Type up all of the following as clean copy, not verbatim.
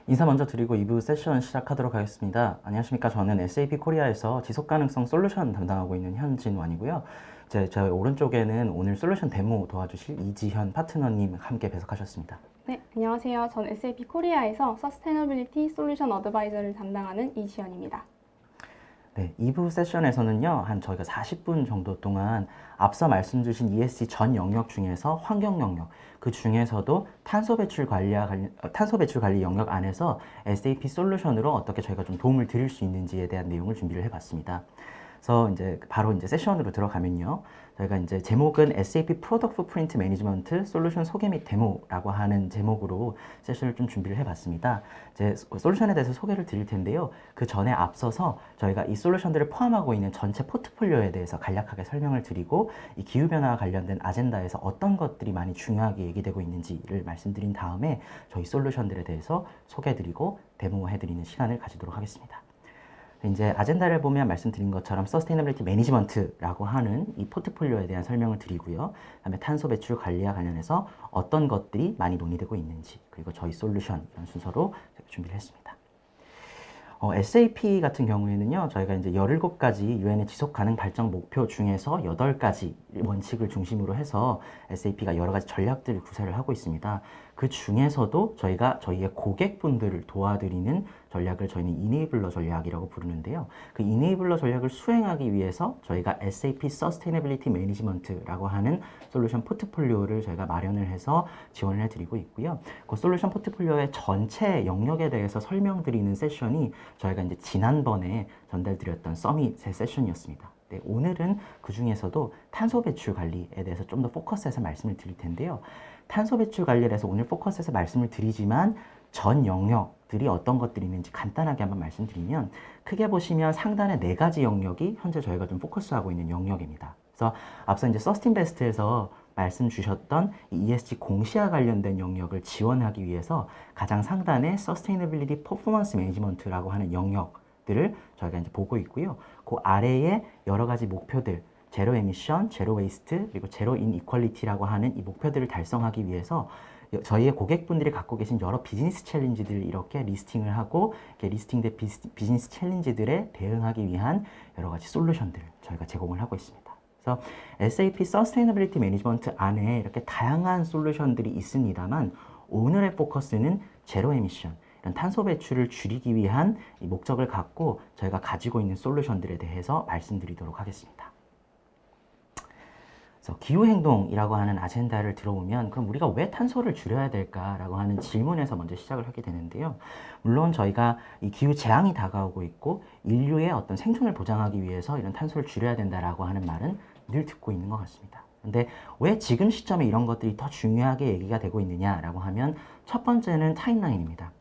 인사 먼저 드리고 2부 세션 시작하도록 하겠습니다. 안녕하십니까. 저는 SAP 코리아에서 지속가능성 솔루션 담당하고 있는 현진완이고요. 이제 저희 오른쪽에는 오늘 솔루션 데모 도와주실 이지현 파트너님 함께 배석하셨습니다. 네, 안녕하세요. 전 SAP 코리아에서 서스테너빌리티 솔루션 어드바이저를 담당하는 이지연입니다. 네, 2부 세션에서는요, 저희가 40분 정도 동안 앞서 말씀 주신 ESG 전 영역 중에서 환경 영역, 그 중에서도 탄소 배출 관리 영역 안에서 SAP 솔루션으로 어떻게 저희가 좀 도움을 드릴 수 있는지에 대한 내용을 준비를 해봤습니다. 그래서 이제 바로 세션으로 들어가면요. 저희가 이제 제목은 SAP 프로덕트 풋프린트 매니지먼트 솔루션 소개 및 데모라고 하는 제목으로 세션을 좀 준비를 해봤습니다. 이제 솔루션에 대해서 소개를 드릴 텐데요. 그 전에 앞서서 저희가 이 솔루션들을 포함하고 있는 전체 포트폴리오에 대해서 간략하게 설명을 드리고 이 기후변화와 관련된 아젠다에서 어떤 것들이 많이 중요하게 얘기되고 있는지를 말씀드린 다음에 저희 솔루션들에 대해서 소개해드리고 데모해드리는 시간을 가지도록 하겠습니다. 이제 아젠다를 보면 말씀드린 것처럼 서스테이너빌리티 매니지먼트라고 하는 이 포트폴리오에 대한 설명을 드리고요. 그다음에 탄소 배출 관리와 관련해서 어떤 것들이 많이 논의되고 있는지, 그리고 저희 솔루션 이런 순서로 준비를 했습니다. SAP 같은 경우에는요, 저희가 이제 17가지 유엔의 지속 가능 발전 목표 중에서 8가지 원칙을 중심으로 해서 SAP가 여러 가지 전략들을 구사를 하고 있습니다. 그 중에서도 저희가 저희의 고객분들을 도와드리는 전략을 저희는 이네이블러 전략이라고 부르는데요. 그 이네이블러 전략을 수행하기 위해서 저희가 SAP Sustainability Management라고 하는 솔루션 포트폴리오를 저희가 마련을 해서 지원을 해드리고 있고요. 그 솔루션 포트폴리오의 전체 영역에 대해서 설명드리는 세션이 저희가 이제 지난번에 전달드렸던 서밋의 세션이었습니다. 네, 오늘은 그 중에서도 탄소 배출 관리에 대해서 좀 더 포커스해서 말씀을 드릴 텐데요. 탄소 배출 관리에 대해서 오늘 포커스해서 말씀을 드리지만 전 영역들이 어떤 것들이 있는지 간단하게 한번 말씀드리면, 크게 보시면 상단의 4가지 영역이 현재 저희가 좀 포커스하고 있는 영역입니다. 그래서 앞서 이제 서스틴베스트에서 말씀 주셨던 이 ESG 공시와 관련된 영역을 지원하기 위해서 가장 상단에 Sustainability Performance Management라고 하는 영역들을 저희가 이제 보고 있고요. 그 아래에 여러 가지 목표들, 제로 에미션, 제로 웨이스트, 그리고 제로 인이퀄리티라고 하는 이 목표들을 달성하기 위해서 저희의 고객분들이 갖고 계신 여러 비즈니스 챌린지들을 이렇게 리스팅을 하고, 이렇게 리스팅된 비즈니스 챌린지들에 대응하기 위한 여러 가지 솔루션들을 저희가 제공을 하고 있습니다. 그래서 SAP Sustainability Management 안에 이렇게 다양한 솔루션들이 있습니다만, 오늘의 포커스는 제로 에미션, 이런 탄소 배출을 줄이기 위한 이 목적을 갖고 저희가 가지고 있는 솔루션들에 대해서 말씀드리도록 하겠습니다. 그래서 기후행동이라고 하는 아젠다를 들어보면, 그럼 우리가 왜 탄소를 줄여야 될까라고 하는 질문에서 먼저 시작을 하게 되는데요. 물론 저희가 이 기후 재앙이 다가오고 있고 인류의 어떤 생존을 보장하기 위해서 이런 탄소를 줄여야 된다라고 하는 말은 늘 듣고 있는 것 같습니다. 근데 왜 지금 시점에 이런 것들이 더 중요하게 얘기가 되고 있느냐라고 하면, 첫 번째는 타임라인입니다.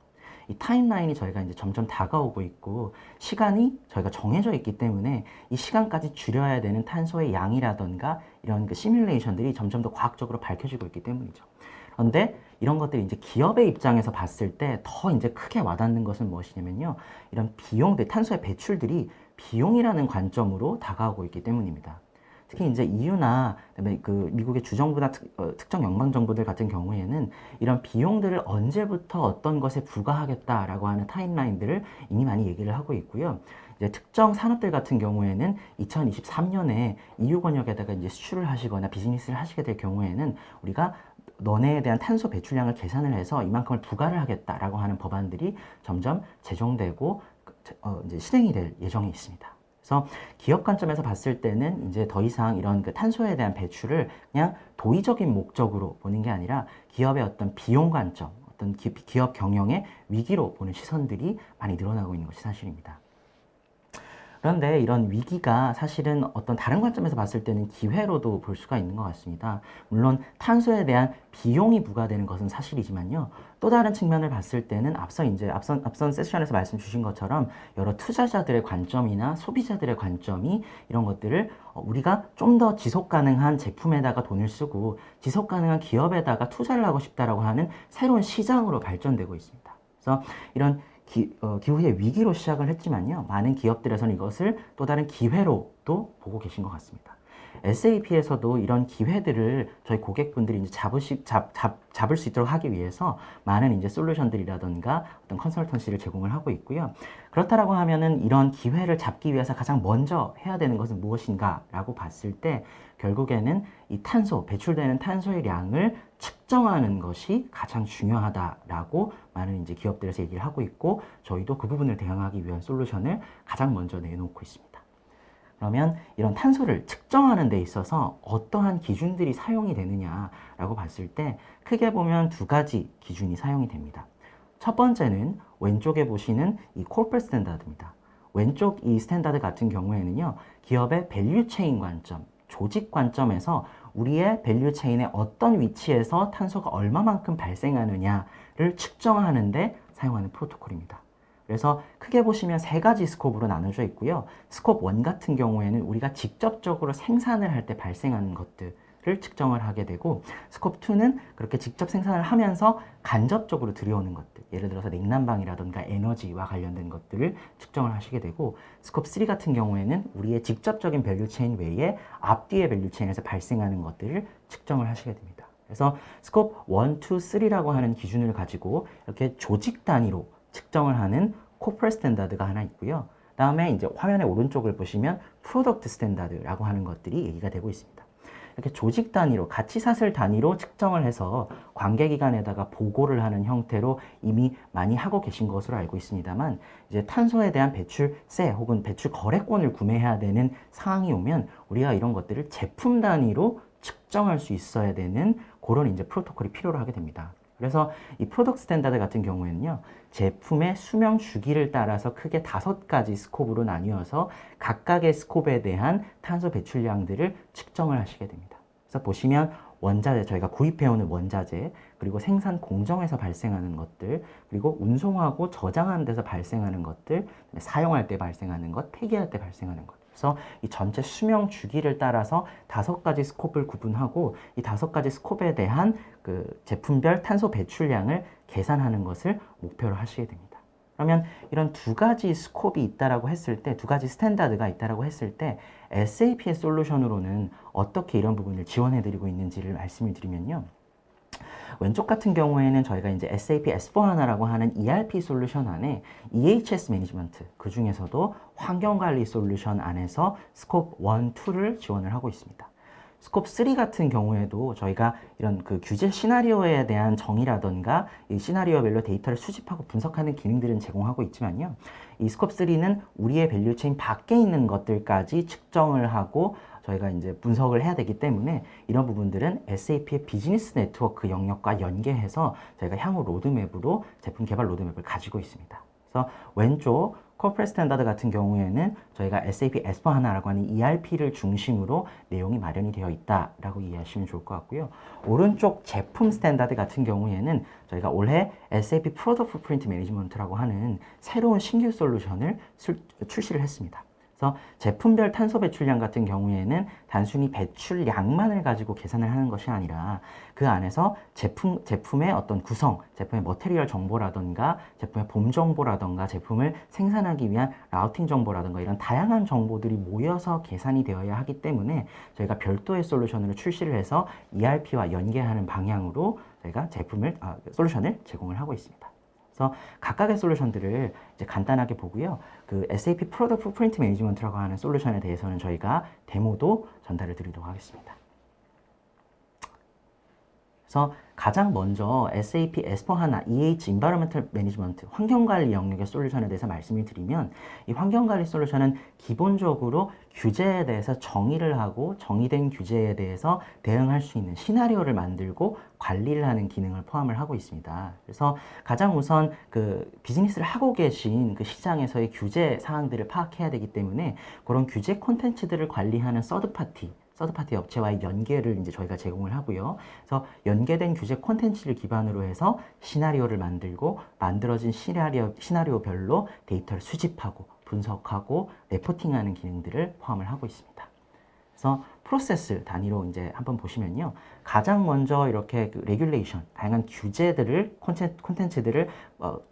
이 타임라인이 저희가 이제 점점 다가오고 있고 시간이 저희가 정해져 있기 때문에 이 시간까지 줄여야 되는 탄소의 양이라던가 이런 그 시뮬레이션들이 점점 더 과학적으로 밝혀지고 있기 때문이죠. 그런데 이런 것들이 이제 기업의 입장에서 봤을 때 더 이제 크게 와닿는 것은 무엇이냐면요. 이런 비용들, 탄소의 배출들이 비용이라는 관점으로 다가오고 있기 때문입니다. 특히 이제 EU나 그다음에 그 미국의 주정부나 특정 연방정부들 같은 경우에는 이런 비용들을 언제부터 어떤 것에 부과하겠다라고 하는 타임라인들을 이미 많이 얘기를 하고 있고요. 이제 특정 산업들 같은 경우에는 2023년에 EU 권역에다가 이제 수출을 하시거나 비즈니스를 하시게 될 경우에는 우리가 너네에 대한 탄소 배출량을 계산을 해서 이만큼을 부과를 하겠다라고 하는 법안들이 점점 제정되고 이제 실행이 될 예정이 있습니다. 그래서 기업 관점에서 봤을 때는 이제 더 이상 이런 그 탄소에 대한 배출을 그냥 도의적인 목적으로 보는 게 아니라 기업의 어떤 비용 관점, 어떤 기업 경영의 위기로 보는 시선들이 많이 늘어나고 있는 것이 사실입니다. 그런데 이런 위기가 사실은 어떤 다른 관점에서 봤을 때는 기회로도 볼 수가 있는 것 같습니다. 물론 탄소에 대한 비용이 부과되는 것은 사실이지만요. 또 다른 측면을 봤을 때는 앞선 세션에서 말씀 주신 것처럼 여러 투자자들의 관점이나 소비자들의 관점이 이런 것들을 우리가 좀 더 지속 가능한 제품에다가 돈을 쓰고 지속 가능한 기업에다가 투자를 하고 싶다라고 하는 새로운 시장으로 발전되고 있습니다. 그래서 이런 기후의 위기로 시작을 했지만요. 많은 기업들에서는 이것을 또 다른 기회로도 보고 계신 것 같습니다. SAP에서도 이런 기회들을 저희 고객분들이 이제 잡을 수 있도록 하기 위해서 많은 이제 솔루션들이라던가 어떤 컨설턴시를 제공을 하고 있고요. 그렇다라고 하면은 이런 기회를 잡기 위해서 가장 먼저 해야 되는 것은 무엇인가라고 봤을 때 결국에는 이 탄소, 배출되는 탄소의 량을 측정하는 것이 가장 중요하다라고 많은 이제 기업들에서 얘기를 하고 있고 저희도 그 부분을 대응하기 위한 솔루션을 가장 먼저 내놓고 있습니다. 그러면 이런 탄소를 측정하는 데 있어서 어떠한 기준들이 사용이 되느냐라고 봤을 때 크게 보면 두 가지 기준이 사용이 됩니다. 첫 번째는 왼쪽에 보시는 이 코퍼레이트 스탠다드입니다. 왼쪽 이 스탠다드 같은 경우에는요, 기업의 밸류 체인 관점, 조직 관점에서 우리의 밸류 체인의 어떤 위치에서 탄소가 얼마만큼 발생하느냐를 측정하는데 사용하는 프로토콜입니다. 그래서 크게 보시면 세 가지 스콥으로 나눠져 있고요. 스콥 1 같은 경우에는 우리가 직접적으로 생산을 할 때 발생하는 것들을 측정을 하게 되고, 스콥 2는 그렇게 직접 생산을 하면서 간접적으로 들여오는 것들, 예를 들어서 냉난방이라든가 에너지와 관련된 것들을 측정을 하시게 되고, 스콥 3 같은 경우에는 우리의 직접적인 밸류체인 외에 앞뒤의 밸류체인에서 발생하는 것들을 측정을 하시게 됩니다. 그래서 스콥 1, 2, 3라고 하는 기준을 가지고 이렇게 조직 단위로 측정을 하는 코퍼레이트 스탠다드가 하나 있고요. 다음에 이제 화면의 오른쪽을 보시면 프로덕트 스탠다드라고 하는 것들이 얘기가 되고 있습니다. 이렇게 조직 단위로, 가치사슬 단위로 측정을 해서 관계기관에다가 보고를 하는 형태로 이미 많이 하고 계신 것으로 알고 있습니다만, 이제 탄소에 대한 배출세 혹은 배출 거래권을 구매해야 되는 상황이 오면 우리가 이런 것들을 제품 단위로 측정할 수 있어야 되는 그런 이제 프로토콜이 필요로 하게 됩니다. 그래서 이 프로덕트 스탠다드 같은 경우에는요, 제품의 수명 주기를 따라서 크게 5가지 스콥으로 나뉘어서 각각의 스콥에 대한 탄소 배출량들을 측정을 하시게 됩니다. 그래서 보시면 원자재, 저희가 구입해오는 원자재, 그리고 생산 공정에서 발생하는 것들, 그리고 운송하고 저장하는 데서 발생하는 것들, 사용할 때 발생하는 것, 폐기할 때 발생하는 것. 그래서 이 전체 수명 주기를 따라서 5가지 스콥을 구분하고 이 5가지 스콥에 대한 그 제품별 탄소 배출량을 계산하는 것을 목표로 하시게 됩니다. 그러면 이런 두 가지 스콥이 있다라고 했을 때, 두 가지 스탠다드가 있다라고 했을 때 SAP의 솔루션으로는 어떻게 이런 부분을 지원해드리고 있는지를 말씀을 드리면요. 왼쪽 같은 경우에는 저희가 이제 SAP S/4HANA라고 하는 ERP 솔루션 안에 EHS 매니지먼트, 그 중에서도 환경관리 솔루션 안에서 스콥 1, 2를 지원을 하고 있습니다. 스콥 3 같은 경우에도 저희가 이런 그 규제 시나리오에 대한 정의라던가 이 시나리오별로 데이터를 수집하고 분석하는 기능들은 제공하고 있지만요. 이 스콥 3는 우리의 밸류체인 밖에 있는 것들까지 측정을 하고 저희가 이제 분석을 해야 되기 때문에 이런 부분들은 SAP의 비즈니스 네트워크 영역과 연계해서 저희가 향후 로드맵으로 제품 개발 로드맵을 가지고 있습니다. 그래서 왼쪽 코퍼레이트 스탠다드 같은 경우에는 저희가 SAP S/4HANA라고 하는 ERP를 중심으로 내용이 마련이 되어 있다라고 이해하시면 좋을 것 같고요. 오른쪽 제품 스탠다드 같은 경우에는 저희가 올해 SAP 프로덕트 풋프린트 매니지먼트라고 하는 새로운 신규 솔루션을 출시를 했습니다. 그래서 제품별 탄소 배출량 같은 경우에는 단순히 배출량만을 가지고 계산을 하는 것이 아니라 그 안에서 제품의 어떤 구성, 제품의 머테리얼 정보라던가 제품의 봄 정보라던가 제품을 생산하기 위한 라우팅 정보라던가 이런 다양한 정보들이 모여서 계산이 되어야 하기 때문에 저희가 별도의 솔루션으로 출시를 해서 ERP와 연계하는 방향으로 저희가 솔루션을 제공을 하고 있습니다. 그래서 각각의 솔루션들을 이제 간단하게 보고요. 그 SAP 프로덕트 풋프린트 매니지먼트라고 하는 솔루션에 대해서는 저희가 데모도 전달을 드리도록 하겠습니다. 그래서 가장 먼저 SAP S/4HANA EH Environmental Management 환경관리 영역의 솔루션에 대해서 말씀을 드리면 이 환경관리 솔루션은 기본적으로 규제에 대해서 정의를 하고 정의된 규제에 대해서 대응할 수 있는 시나리오를 만들고 관리를 하는 기능을 포함을 하고 있습니다. 그래서 가장 우선 그 비즈니스를 하고 계신 그 시장에서의 규제 사항들을 파악해야 되기 때문에 그런 규제 콘텐츠들을 관리하는 서드파티 업체와의 연계를 이제 저희가 제공을 하고요. 그래서 연계된 규제 콘텐츠를 기반으로 해서 시나리오를 만들고 만들어진 시나리오별로 데이터를 수집하고 분석하고 레포팅하는 기능들을 포함을 하고 있습니다. 그래서 프로세스 단위로 이제 한번 보시면요. 가장 먼저 이렇게 그 레귤레이션, 다양한 규제들을, 콘텐츠들을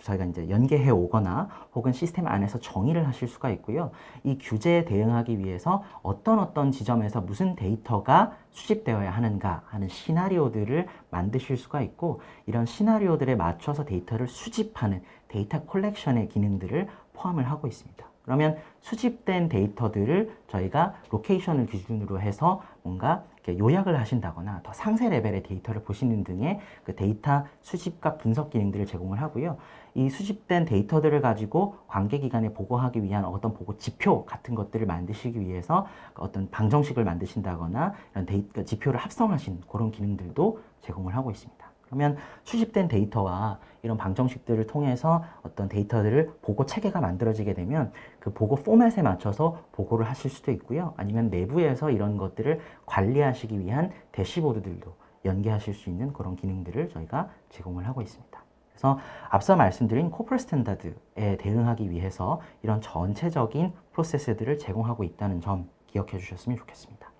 저희가 이제 연계해 오거나 혹은 시스템 안에서 정의를 하실 수가 있고요. 이 규제에 대응하기 위해서 어떤 지점에서 무슨 데이터가 수집되어야 하는가 하는 시나리오들을 만드실 수가 있고, 이런 시나리오들에 맞춰서 데이터를 수집하는 데이터 콜렉션의 기능들을 포함을 하고 있습니다. 그러면 수집된 데이터들을 저희가 로케이션을 기준으로 해서 뭔가 이렇게 요약을 하신다거나 더 상세 레벨의 데이터를 보시는 등의 그 데이터 수집과 분석 기능들을 제공을 하고요. 이 수집된 데이터들을 가지고 관계기관에 보고하기 위한 어떤 보고 지표 같은 것들을 만드시기 위해서 어떤 방정식을 만드신다거나 이런 지표를 합성하신 그런 기능들도 제공을 하고 있습니다. 그러면 수집된 데이터와 이런 방정식들을 통해서 어떤 데이터들을 보고 체계가 만들어지게 되면 그 보고 포맷에 맞춰서 보고를 하실 수도 있고요. 아니면 내부에서 이런 것들을 관리하시기 위한 대시보드들도 연계하실 수 있는 그런 기능들을 저희가 제공을 하고 있습니다. 그래서 앞서 말씀드린 코퍼레이트 스탠다드에 대응하기 위해서 이런 전체적인 프로세스들을 제공하고 있다는 점 기억해 주셨으면 좋겠습니다.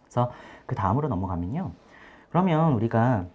그래서 그 다음으로 넘어가면요. 그러면 우리가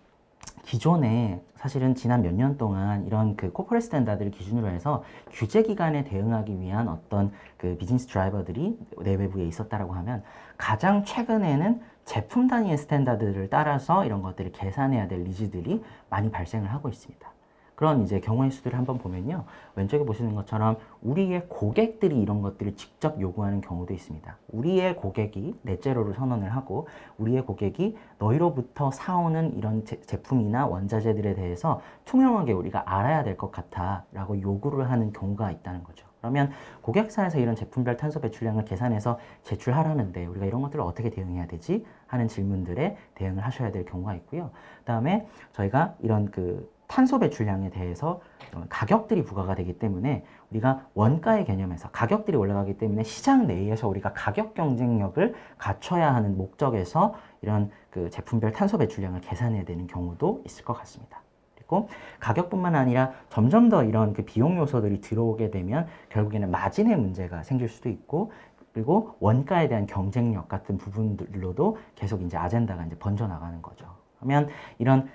기존에 사실은 지난 몇 년 동안 이런 그 코퍼레이트 스탠다드를 기준으로 해서 규제 기관에 대응하기 위한 어떤 그 비즈니스 드라이버들이 내외부에 있었다라고 하면, 가장 최근에는 제품 단위의 스탠다드를 따라서 이런 것들을 계산해야 될 니즈들이 많이 발생을 하고 있습니다. 그런 이제 경우의 수들을 한번 보면요. 왼쪽에 보시는 것처럼 우리의 고객들이 이런 것들을 직접 요구하는 경우도 있습니다. 우리의 고객이 넷제로를 선언을 하고 우리의 고객이 너희로부터 사오는 이런 제품이나 원자재들에 대해서 투명하게 우리가 알아야 될 것 같아 라고 요구를 하는 경우가 있다는 거죠. 그러면 고객사에서 이런 제품별 탄소 배출량을 계산해서 제출하라는데 우리가 이런 것들을 어떻게 대응해야 되지? 하는 질문들에 대응을 하셔야 될 경우가 있고요. 그 다음에 저희가 이런 그 탄소 배출량에 대해서 가격들이 부과가 되기 때문에 우리가 원가의 개념에서 가격들이 올라가기 때문에 시장 내에서 우리가 가격 경쟁력을 갖춰야 하는 목적에서 이런 그 제품별 탄소 배출량을 계산해야 되는 경우도 있을 것 같습니다. 그리고 가격뿐만 아니라 점점 더 이런 그 비용 요소들이 들어오게 되면 결국에는 마진의 문제가 생길 수도 있고, 그리고 원가에 대한 경쟁력 같은 부분들로도 계속 이제 아젠다가 이제 번져나가는 거죠. 그러면 이런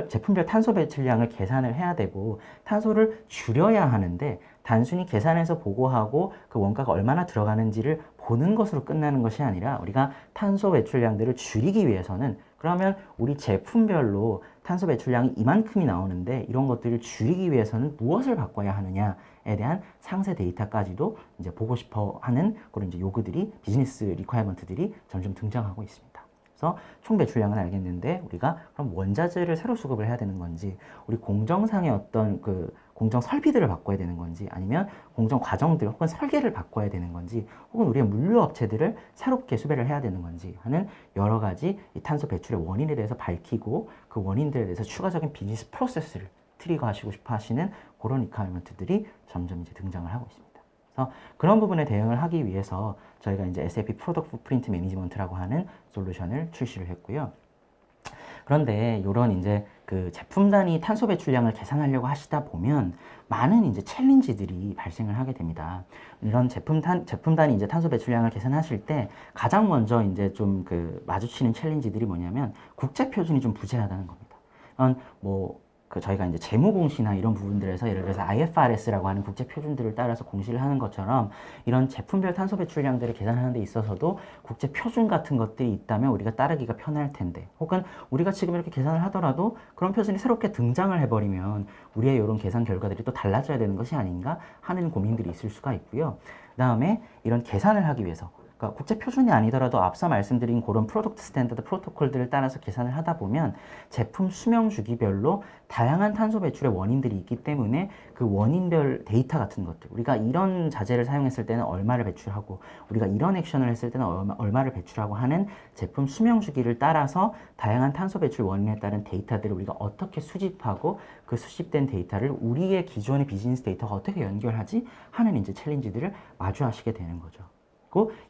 제품별 탄소 배출량을 계산을 해야 되고 탄소를 줄여야 하는데, 단순히 계산해서 보고하고 그 원가가 얼마나 들어가는지를 보는 것으로 끝나는 것이 아니라 우리가 탄소 배출량들을 줄이기 위해서는, 그러면 우리 제품별로 탄소 배출량이 이만큼이 나오는데 이런 것들을 줄이기 위해서는 무엇을 바꿔야 하느냐에 대한 상세 데이터까지도 이제 보고 싶어 하는 그런 이제 요구들이, 비즈니스 리ኳ이어먼트들이 점점 등장하고 있습니다. 그래서 총 배출량은 알겠는데 우리가 그럼 원자재를 새로 수급을 해야 되는 건지, 우리 공정상의 어떤 그 공정 설비들을 바꿔야 되는 건지, 아니면 공정 과정들 혹은 설계를 바꿔야 되는 건지, 혹은 우리의 물류 업체들을 새롭게 수배를 해야 되는 건지 하는 여러 가지 이 탄소 배출의 원인에 대해서 밝히고 그 원인들에 대해서 추가적인 비즈니스 프로세스를 트리거하시고 싶어 하시는 그런 리ኳ이어먼트들이 점점 이제 등장을 하고 있습니다. 그래서 그런 부분에 대응을 하기 위해서 저희가 이제 SAP 프로덕트 풋프린트 매니지먼트라고 하는 솔루션을 출시를 했고요. 그런데 이런 이제 그 제품 단위 탄소 배출량을 계산하려고 하시다 보면 많은 이제 챌린지들이 발생을 하게 됩니다. 이런 제품 단위 이제 탄소 배출량을 계산하실 때 가장 먼저 이제 좀 그 마주치는 챌린지들이 뭐냐면 국제 표준이 좀 부재하다는 겁니다. 저희가 이제 재무 공시나 이런 부분들에서 예를 들어서 IFRS라고 하는 국제 표준들을 따라서 공시를 하는 것처럼 이런 제품별 탄소 배출량들을 계산하는 데 있어서도 국제 표준 같은 것들이 있다면 우리가 따르기가 편할 텐데, 혹은 우리가 지금 이렇게 계산을 하더라도 그런 표준이 새롭게 등장을 해버리면 우리의 이런 계산 결과들이 또 달라져야 되는 것이 아닌가 하는 고민들이 있을 수가 있고요. 그 다음에 이런 계산을 하기 위해서, 그러니까 국제 표준이 아니더라도 앞서 말씀드린 그런 프로덕트 스탠다드 프로토콜들을 따라서 계산을 하다 보면 제품 수명 주기별로 다양한 탄소 배출의 원인들이 있기 때문에 그 원인별 데이터 같은 것들, 우리가 이런 자재를 사용했을 때는 얼마를 배출하고 우리가 이런 액션을 했을 때는 얼마를 배출하고 하는 제품 수명 주기를 따라서 다양한 탄소 배출 원인에 따른 데이터들을 우리가 어떻게 수집하고 그 수집된 데이터를 우리의 기존의 비즈니스 데이터가 어떻게 연결하지 하는 이제 챌린지들을 마주하시게 되는 거죠.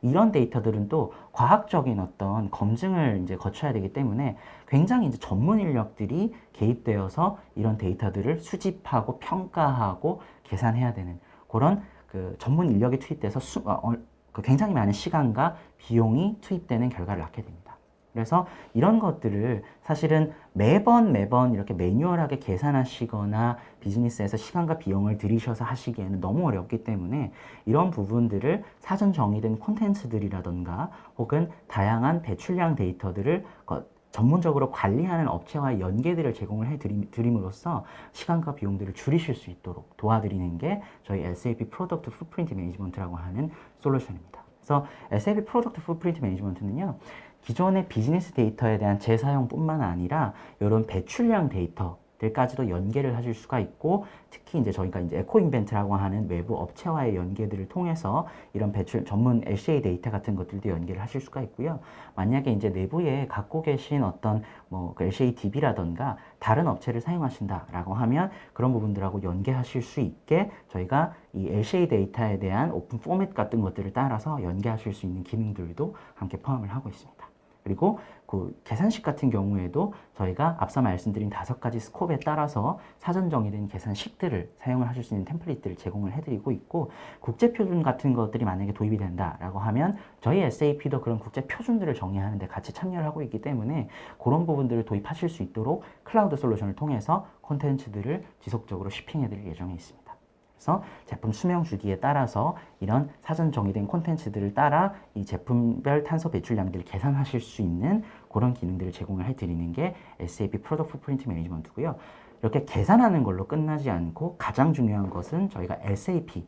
이런 데이터들은 또 과학적인 어떤 검증을 이제 거쳐야 되기 때문에 굉장히 이제 전문 인력들이 개입되어서 이런 데이터들을 수집하고 평가하고 계산해야 되는 그런 그 전문 인력이 투입돼서 굉장히 많은 시간과 비용이 투입되는 결과를 낳게 됩니다. 그래서 이런 것들을 사실은 매번 이렇게 매뉴얼하게 계산하시거나 비즈니스에서 시간과 비용을 들이셔서 하시기에는 너무 어렵기 때문에 이런 부분들을 사전 정의된 콘텐츠들이라던가 혹은 다양한 배출량 데이터들을 전문적으로 관리하는 업체와의 연계들을 제공을 해드림으로써 시간과 비용들을 줄이실 수 있도록 도와드리는 게 저희 SAP 프로덕트 풋프린트 매니지먼트라고 하는 솔루션입니다. 그래서 SAP 프로덕트 풋프린트 매니지먼트는요, 기존의 비즈니스 데이터에 대한 재사용뿐만 아니라 이런 배출량 데이터들까지도 연계를 하실 수가 있고, 특히 이제 저희가 이제 에코인벤트라고 하는 외부 업체와의 연계들을 통해서 이런 배출 전문 LCA 데이터 같은 것들도 연계를 하실 수가 있고요. 만약에 이제 내부에 갖고 계신 어떤 그 LCA DB라던가 다른 업체를 사용하신다라고 하면 그런 부분들하고 연계하실 수 있게 저희가 이 LCA 데이터에 대한 오픈 포맷 같은 것들을 따라서 연계하실 수 있는 기능들도 함께 포함을 하고 있습니다. 그리고 그 계산식 같은 경우에도 저희가 앞서 말씀드린 5가지 스콥에 따라서 사전 정의된 계산식들을 사용을 하실 수 있는 템플릿들을 제공을 해드리고 있고, 국제표준 같은 것들이 만약에 도입이 된다라고 하면 저희 SAP도 그런 국제표준들을 정의하는 데 같이 참여를 하고 있기 때문에 그런 부분들을 도입하실 수 있도록 클라우드 솔루션을 통해서 콘텐츠들을 지속적으로 shipping해드릴 예정에 있습니다. 그래서 제품 수명 주기에 따라서 이런 사전 정의된 콘텐츠들을 따라 이 제품별 탄소 배출량들을 계산하실 수 있는 그런 기능들을 제공을 해드리는 게 SAP 프로덕트 풋프린트 매니지먼트고요. 이렇게 계산하는 걸로 끝나지 않고 가장 중요한 것은 저희가 SAP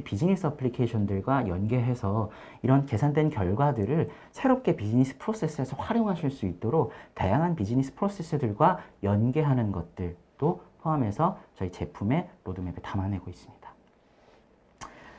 비즈니스 어플리케이션들과 연계해서 이런 계산된 결과들을 새롭게 비즈니스 프로세스에서 활용하실 수 있도록 다양한 비즈니스 프로세스들과 연계하는 것들도 포함해서 저희 제품의 로드맵에 담아내고 있습니다.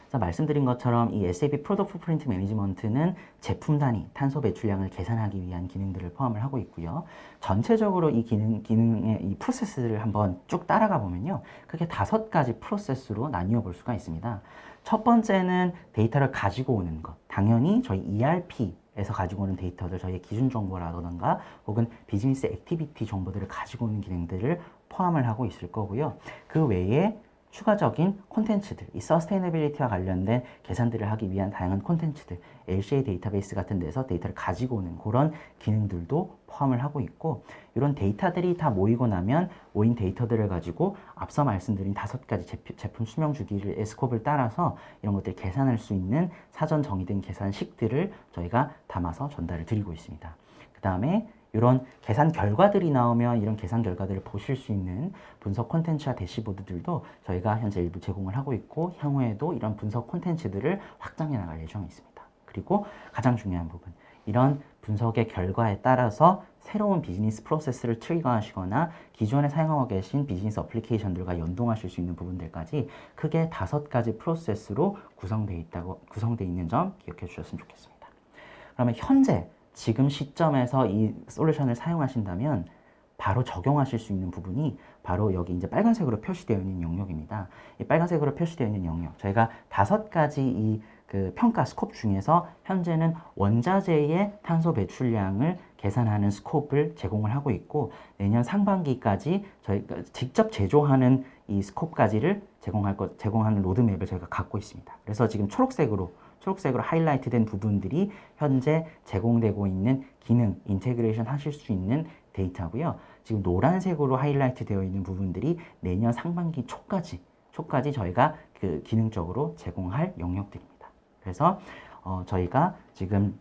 그래서 말씀드린 것처럼 이 SAP 프로덕트 풋프린트 매니지먼트는 제품 단위 탄소 배출량을 계산하기 위한 기능들을 포함을 하고 있고요. 전체적으로 이 기능의 이 프로세스를 한번 쭉 따라가 보면요, 크게 5가지 프로세스로 나뉘어 볼 수가 있습니다. 첫 번째는 데이터를 가지고 오는 것. 당연히 저희 ERP에서 가지고 오는 데이터들, 저희의 기준 정보라던가 혹은 비즈니스 액티비티 정보들을 가지고 오는 기능들을 포함을 하고 있을 거고요. 그 외에 추가적인 콘텐츠들, 이 서스테이너빌리티와 관련된 계산들을 하기 위한 다양한 콘텐츠들, LCA 데이터베이스 같은 데서 데이터를 가지고 오는 그런 기능들도 포함을 하고 있고, 이런 데이터들이 다 모이고 나면 모인 데이터들을 가지고 앞서 말씀드린 5가지 제품 수명 주기를 스콥을 따라서 이런 것들을 계산할 수 있는 사전 정의된 계산식들을 저희가 담아서 전달을 드리고 있습니다. 그 다음에 이런 계산 결과들이 나오면 이런 계산 결과들을 보실 수 있는 분석 콘텐츠와 대시보드들도 저희가 현재 일부 제공을 하고 있고, 향후에도 이런 분석 콘텐츠들을 확장해 나갈 예정에 있습니다. 그리고 가장 중요한 부분, 이런 분석의 결과에 따라서 새로운 비즈니스 프로세스를 트리거하시거나 기존에 사용하고 계신 비즈니스 어플리케이션들과 연동하실 수 있는 부분들까지 크게 5가지 프로세스로 구성되어 있는 점 기억해 주셨으면 좋겠습니다. 그러면 현재 지금 시점에서 이 솔루션을 사용하신다면 바로 적용하실 수 있는 부분이 바로 여기 이제 빨간색으로 표시되어 있는 영역입니다. 이 빨간색으로 표시되어 있는 영역, 저희가 5가지 이 그 평가 스콥 중에서 현재는 원자재의 탄소 배출량을 계산하는 스콥을 제공을 하고 있고, 내년 상반기까지 저희가 직접 제조하는 이 스콥까지를 제공하는 로드맵을 저희가 갖고 있습니다. 그래서 지금 초록색으로 하이라이트된 부분들이 현재 제공되고 있는 기능, 인테그레이션 하실 수 있는 데이터고요. 지금 노란색으로 하이라이트 되어 있는 부분들이 내년 상반기 초까지 저희가 그 기능적으로 제공할 영역들입니다. 그래서 저희가 지금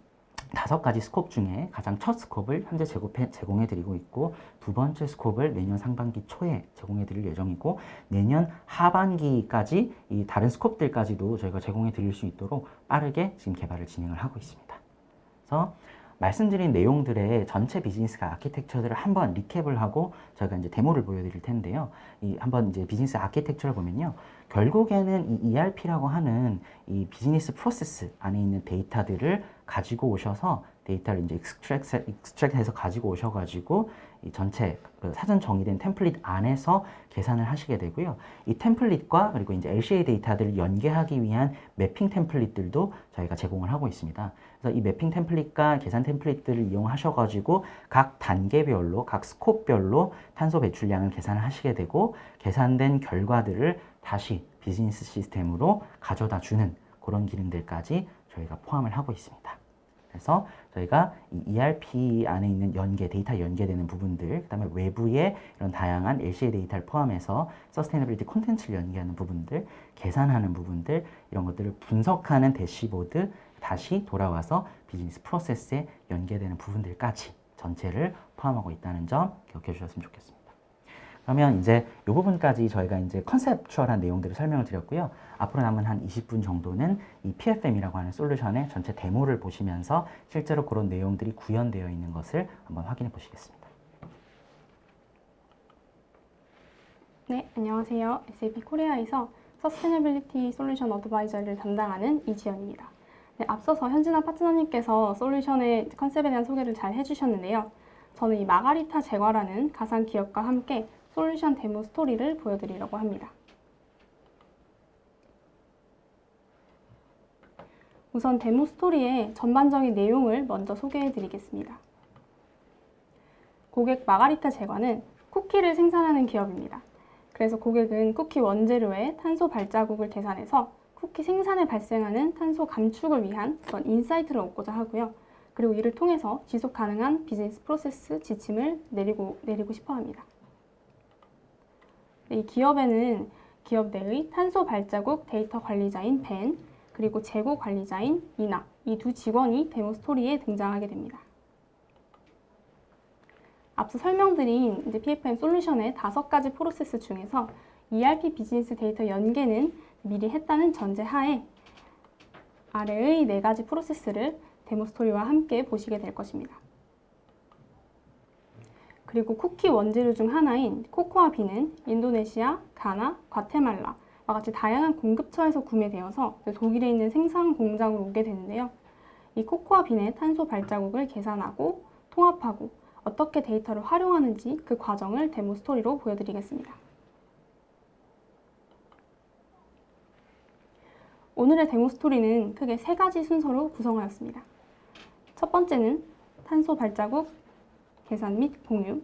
5가지 스콥 중에 가장 첫 스콥을 현재 제공해 드리고 있고, 두 번째 스콥을 내년 상반기 초에 제공해 드릴 예정이고, 내년 하반기까지 이 다른 스콥들까지도 저희가 제공해 드릴 수 있도록 빠르게 지금 개발을 진행을 하고 있습니다. 그래서 말씀드린 내용들의 전체 비즈니스 아키텍처들을 한번 리캡을 하고 저희가 이제 데모를 보여드릴 텐데요. 한번 이제 비즈니스 아키텍처를 보면요, 결국에는 이 ERP라고 하는 이 비즈니스 프로세스 안에 있는 데이터들을 가지고 오셔서 데이터를 이제 익스트랙트해서 가지고 오셔가지고 이 전체 그 사전 정의된 템플릿 안에서 계산을 하시게 되고요. 이 템플릿과 그리고 이제 LCA 데이터들을 연계하기 위한 매핑 템플릿들도 저희가 제공을 하고 있습니다. 그래서 이 매핑 템플릿과 계산 템플릿들을 이용하셔가지고 각 단계별로, 각 스콥별로 탄소 배출량을 계산을 하시게 되고, 계산된 결과들을 다시 비즈니스 시스템으로 가져다 주는 그런 기능들까지 저희가 포함을 하고 있습니다. 그래서 저희가 이 ERP 안에 있는 연계, 데이터 연계되는 부분들, 그 다음에 외부의 이런 다양한 LCA 데이터를 포함해서 서스테이너빌리티 콘텐츠를 연계하는 부분들, 계산하는 부분들, 이런 것들을 분석하는 대시보드, 다시 돌아와서 비즈니스 프로세스에 연계되는 부분들까지 전체를 포함하고 있다는 점 기억해 주셨으면 좋겠습니다. 그러면 이제 이 부분까지 저희가 이제 컨셉추얼한 내용들을 설명을 드렸고요. 앞으로 남은 한 20분 정도는 이 PFM이라고 하는 솔루션의 전체 데모를 보시면서 실제로 그런 내용들이 구현되어 있는 것을 한번 확인해 보시겠습니다. 네, 안녕하세요. SAP 코리아에서 서스테너빌리티 솔루션 어드바이저를 담당하는 이지연입니다. 네, 앞서서 현진아 파트너님께서 솔루션의 컨셉에 대한 소개를 잘 해주셨는데요. 저는 이 마가리타 제과라는 가상 기업과 함께 솔루션 데모 스토리를 보여드리려고 합니다. 우선 데모 스토리의 전반적인 내용을 먼저 소개해 드리겠습니다. 고객 마가리타 제과는 쿠키를 생산하는 기업입니다. 그래서 고객은 쿠키 원재료의 탄소 발자국을 계산해서 쿠키 생산에 발생하는 탄소 감축을 위한 그런 인사이트를 얻고자 하고요. 그리고 이를 통해서 지속 가능한 비즈니스 프로세스 지침을 내리고 싶어 합니다. 이 기업에는 기업 내의 탄소 발자국 데이터 관리자인 벤, 그리고 재고 관리자인 이나, 이 두 직원이 데모 스토리에 등장하게 됩니다. 앞서 설명드린 이제 PFM 솔루션의 5가지 프로세스 중에서 ERP 비즈니스 데이터 연계는 미리 했다는 전제 하에 아래의 4가지 프로세스를 데모 스토리와 함께 보시게 될 것입니다. 그리고 쿠키 원재료 중 하나인 코코아 비는 인도네시아, 가나, 과테말라와 같이 다양한 공급처에서 구매되어서 독일에 있는 생산 공장으로 오게 되는데요. 이 코코아 빈의 탄소 발자국을 계산하고 통합하고 어떻게 데이터를 활용하는지 그 과정을 데모 스토리로 보여드리겠습니다. 오늘의 데모 스토리는 크게 3가지 순서로 구성하였습니다. 첫 번째는 탄소 발자국 계산 및 공유,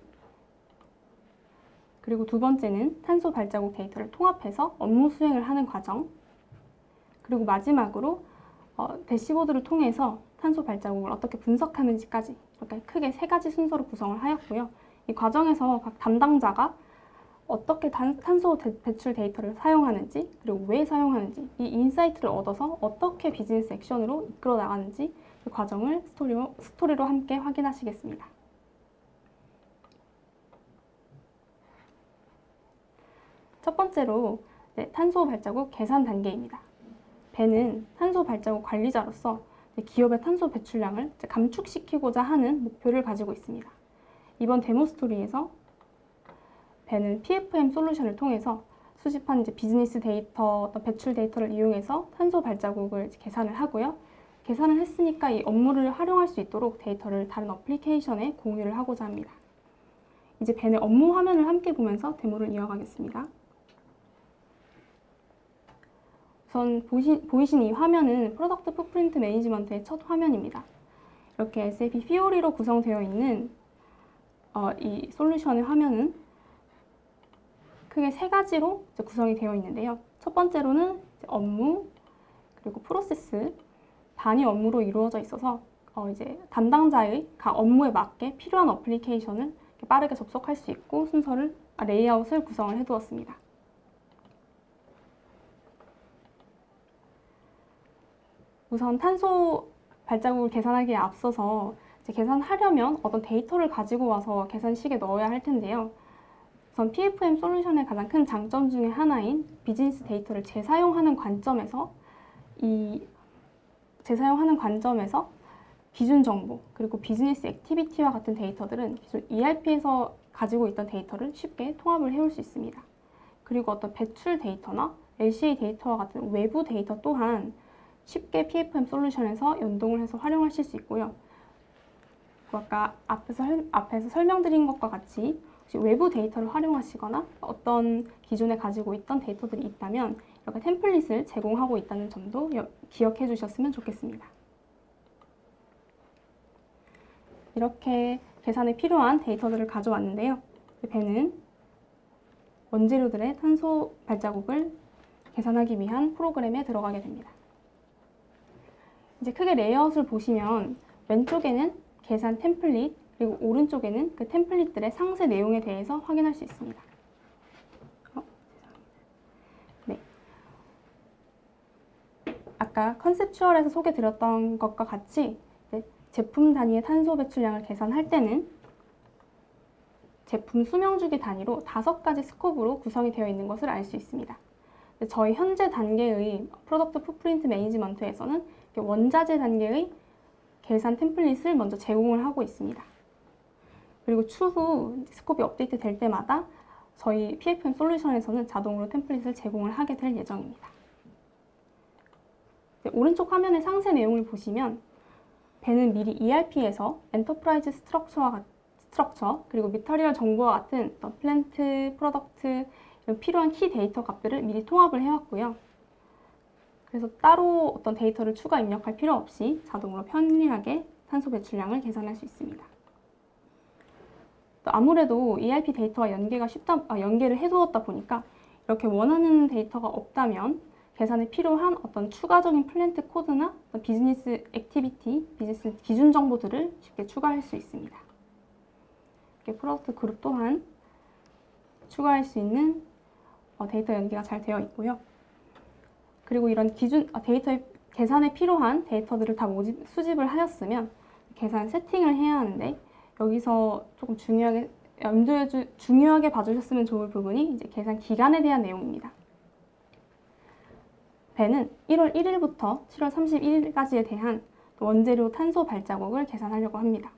그리고 두 번째는 탄소 발자국 데이터를 통합해서 업무 수행을 하는 과정, 그리고 마지막으로 대시보드를 통해서 탄소 발자국을 어떻게 분석하는지까지 이렇게 크게 3가지 순서로 구성을 하였고요. 이 과정에서 각 담당자가 어떻게 탄소 배출 데이터를 사용하는지, 그리고 왜 사용하는지, 이 인사이트를 얻어서 어떻게 비즈니스 액션으로 이끌어 나가는지 그 과정을 스토리로 함께 확인하시겠습니다. 첫 번째로 탄소 발자국 계산 단계입니다. 벤은 탄소 발자국 관리자로서 기업의 탄소 배출량을 감축시키고자 하는 목표를 가지고 있습니다. 이번 데모 스토리에서 벤은 PFM 솔루션을 통해서 수집한 비즈니스 데이터, 어떤 배출 데이터를 이용해서 탄소 발자국을 계산을 하고요. 계산을 했으니까 이 업무를 활용할 수 있도록 데이터를 다른 어플리케이션에 공유를 하고자 합니다. 이제 벤의 업무 화면을 함께 보면서 데모를 이어가겠습니다. 우선 보이신 이 화면은 프로덕트 풋프린트 매니지먼트의 첫 화면입니다. 이렇게 SAP 피오리로 구성되어 있는 이 솔루션의 화면은 크게 3가지로 구성이 되어 있는데요. 첫 번째로는 업무, 그리고 프로세스, 단위 업무로 이루어져 있어서 이제 담당자의 각 업무에 맞게 필요한 어플리케이션을 빠르게 접속할 수 있고 레이아웃을 구성을 해두었습니다. 우선 탄소 발자국을 계산하기에 앞서서 계산하려면 어떤 데이터를 가지고 와서 계산식에 넣어야 할 텐데요. 우선 PFM 솔루션의 가장 큰 장점 중에 하나인 비즈니스 데이터를 재사용하는 관점에서 기준 정보, 그리고 비즈니스 액티비티와 같은 데이터들은 기존 ERP에서 가지고 있던 데이터를 쉽게 통합을 해올 수 있습니다. 그리고 어떤 배출 데이터나 LCA 데이터와 같은 외부 데이터 또한 쉽게 PFM 솔루션에서 연동을 해서 활용하실 수 있고요. 아까 앞에서 설명드린 것과 같이 혹시 외부 데이터를 활용하시거나 어떤 기존에 가지고 있던 데이터들이 있다면 이렇게 템플릿을 제공하고 있다는 점도 기억해 주셨으면 좋겠습니다. 이렇게 계산에 필요한 데이터들을 가져왔는데요. 벤은 원재료들의 탄소 발자국을 계산하기 위한 프로그램에 들어가게 됩니다. 이제 크게 레이아웃을 보시면 왼쪽에는 계산 템플릿, 그리고 오른쪽에는 그 템플릿들의 상세 내용에 대해서 확인할 수 있습니다. 네. 아까 컨셉추얼에서 소개드렸던 것과 같이 제품 단위의 탄소 배출량을 계산할 때는 제품 수명주기 단위로 5가지 스코프로 구성이 되어 있는 것을 알 수 있습니다. 저희 현재 단계의 프로덕트 풋프린트 매니지먼트에서는 원자재 단계의 계산 템플릿을 먼저 제공을 하고 있습니다. 그리고 추후 스코프이 업데이트 될 때마다 저희 PFM 솔루션에서는 자동으로 템플릿을 제공을 하게 될 예정입니다. 오른쪽 화면의 상세 내용을 보시면 배는 미리 ERP에서 엔터프라이즈 스트럭처 그리고 미터리얼 정보와 같은 플랜트, 프로덕트 이런 필요한 키 데이터 값들을 미리 통합을 해왔고요. 그래서 따로 어떤 데이터를 추가 입력할 필요 없이 자동으로 편리하게 탄소 배출량을 계산할 수 있습니다. 또 아무래도 ERP 데이터와 연계를 해두었다 보니까 이렇게 원하는 데이터가 없다면 계산에 필요한 어떤 추가적인 플랜트 코드나 비즈니스 액티비티, 비즈니스 기준 정보들을 쉽게 추가할 수 있습니다. 이렇게 프로덕트 그룹 또한 추가할 수 있는 데이터 연계가 잘 되어 있고요. 그리고 이런 데이터의 계산에 필요한 데이터들을 다 수집을 하였으면 계산 세팅을 해야 하는데 여기서 조금 중요하게 봐주셨으면 좋을 부분이 이제 계산 기간에 대한 내용입니다. 배는 1월 1일부터 7월 31일까지에 대한 원재료 탄소 발자국을 계산하려고 합니다.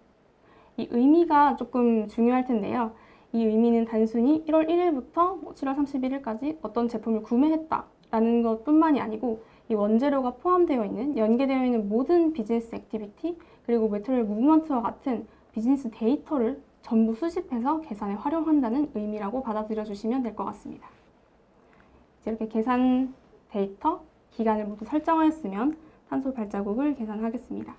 이 의미가 조금 중요할 텐데요. 이 의미는 단순히 1월 1일부터 7월 31일까지 어떤 제품을 구매했다라는 것뿐만이 아니고 이 원재료가 포함되어 있는, 연계되어 있는 모든 비즈니스 액티비티 그리고 매트리얼 무브먼트와 같은 비즈니스 데이터를 전부 수집해서 계산에 활용한다는 의미라고 받아들여 주시면 될 것 같습니다. 이렇게 계산 데이터, 기간을 모두 설정하였으면 탄소 발자국을 계산하겠습니다.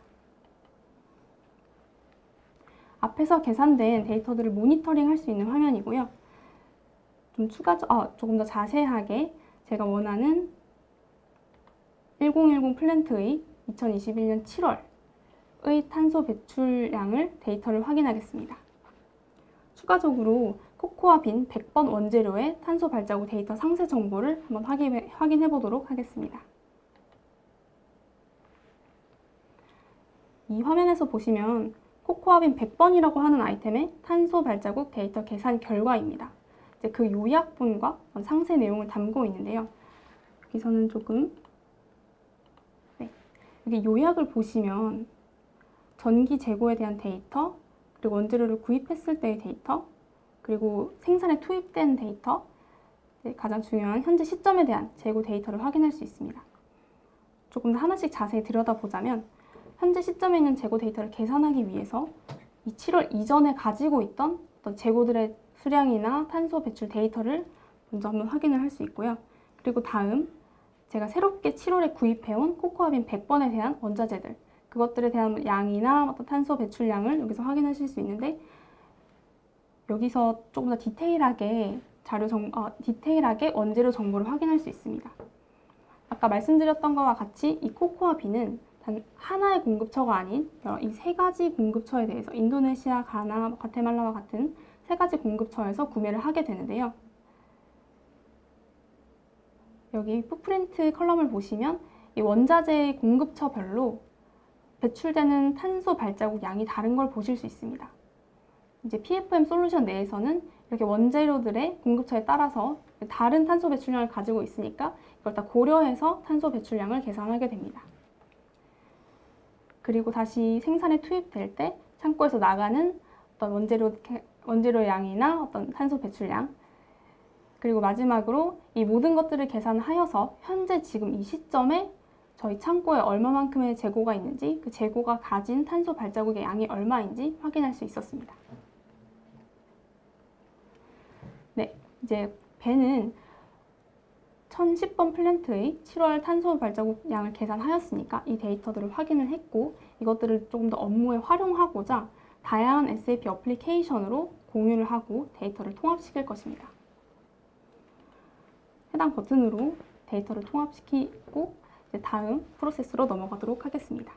앞에서 계산된 데이터들을 모니터링 할 수 있는 화면이고요. 조금 더 자세하게 제가 원하는 1010 플랜트의 2021년 7월의 탄소 배출량을 데이터를 확인하겠습니다. 추가적으로 코코아 빈 100번 원재료의 탄소 발자국 데이터 상세 정보를 한번 확인해 보도록 하겠습니다. 이 화면에서 보시면 코코아 빈 100번이라고 하는 아이템의 탄소 발자국 데이터 계산 결과입니다. 이제 그 요약본과 상세 내용을 담고 있는데요. 여기서는 조금 여기 요약을 보시면 전기 재고에 대한 데이터, 그리고 원재료를 구입했을 때의 데이터, 그리고 생산에 투입된 데이터, 가장 중요한 현재 시점에 대한 재고 데이터를 확인할 수 있습니다. 조금 더 하나씩 자세히 들여다보자면 현재 시점에 있는 재고 데이터를 계산하기 위해서 이 7월 이전에 가지고 있던 어떤 재고들의 수량이나 탄소 배출 데이터를 먼저 한번 확인을 할 수 있고요. 그리고 다음 제가 새롭게 7월에 구입해온 코코아 빈 100번에 대한 원자재들, 그것들에 대한 양이나 어떤 탄소 배출량을 여기서 확인하실 수 있는데, 여기서 조금 더 디테일하게 디테일하게 원재료 정보를 확인할 수 있습니다. 아까 말씀드렸던 것과 같이 이 코코아 빈은 단 하나의 공급처가 아닌 이 3가지 공급처에 대해서 인도네시아, 가나, 과테말라와 같은 3가지 공급처에서 구매를 하게 되는데요. 여기 풋프린트 컬럼을 보시면 이 원자재 공급처별로 배출되는 탄소 발자국 양이 다른 걸 보실 수 있습니다. 이제 PFM 솔루션 내에서는 이렇게 원재료들의 공급처에 따라서 다른 탄소 배출량을 가지고 있으니까 이걸 다 고려해서 탄소 배출량을 계산하게 됩니다. 그리고 다시 생산에 투입될 때 창고에서 나가는 어떤 원재료 양이나 어떤 탄소 배출량, 그리고 마지막으로 이 모든 것들을 계산하여서 현재 지금 이 시점에 저희 창고에 얼마만큼의 재고가 있는지, 그 재고가 가진 탄소 발자국의 양이 얼마인지 확인할 수 있었습니다. 네, 이제 배는 1010번 플랜트의 7월 탄소 발자국 양을 계산하였으니까 이 데이터들을 확인을 했고, 이것들을 조금 더 업무에 활용하고자 다양한 SAP 어플리케이션으로 공유를 하고 데이터를 통합시킬 것입니다. 해당 버튼으로 데이터를 통합시키고 다음 프로세스로 넘어가도록 하겠습니다.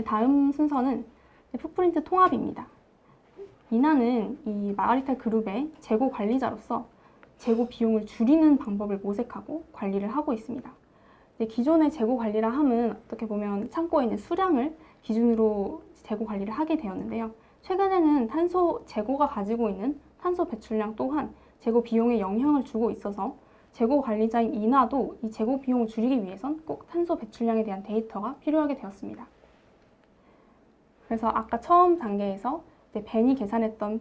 다음 순서는 풋프린트 통합입니다. 이나는 이 마가리타 그룹의 재고 관리자로서 재고 비용을 줄이는 방법을 모색하고 관리를 하고 있습니다. 기존의 재고 관리라 함은 어떻게 보면 창고에 있는 수량을 기준으로 재고 관리를 하게 되었는데요. 최근에는 탄소 재고가 가지고 있는 탄소 배출량 또한 재고 비용에 영향을 주고 있어서 재고 관리자인 이나도 이 재고 비용을 줄이기 위해선 꼭 탄소 배출량에 대한 데이터가 필요하게 되었습니다. 그래서 아까 처음 단계에서 벤이 계산했던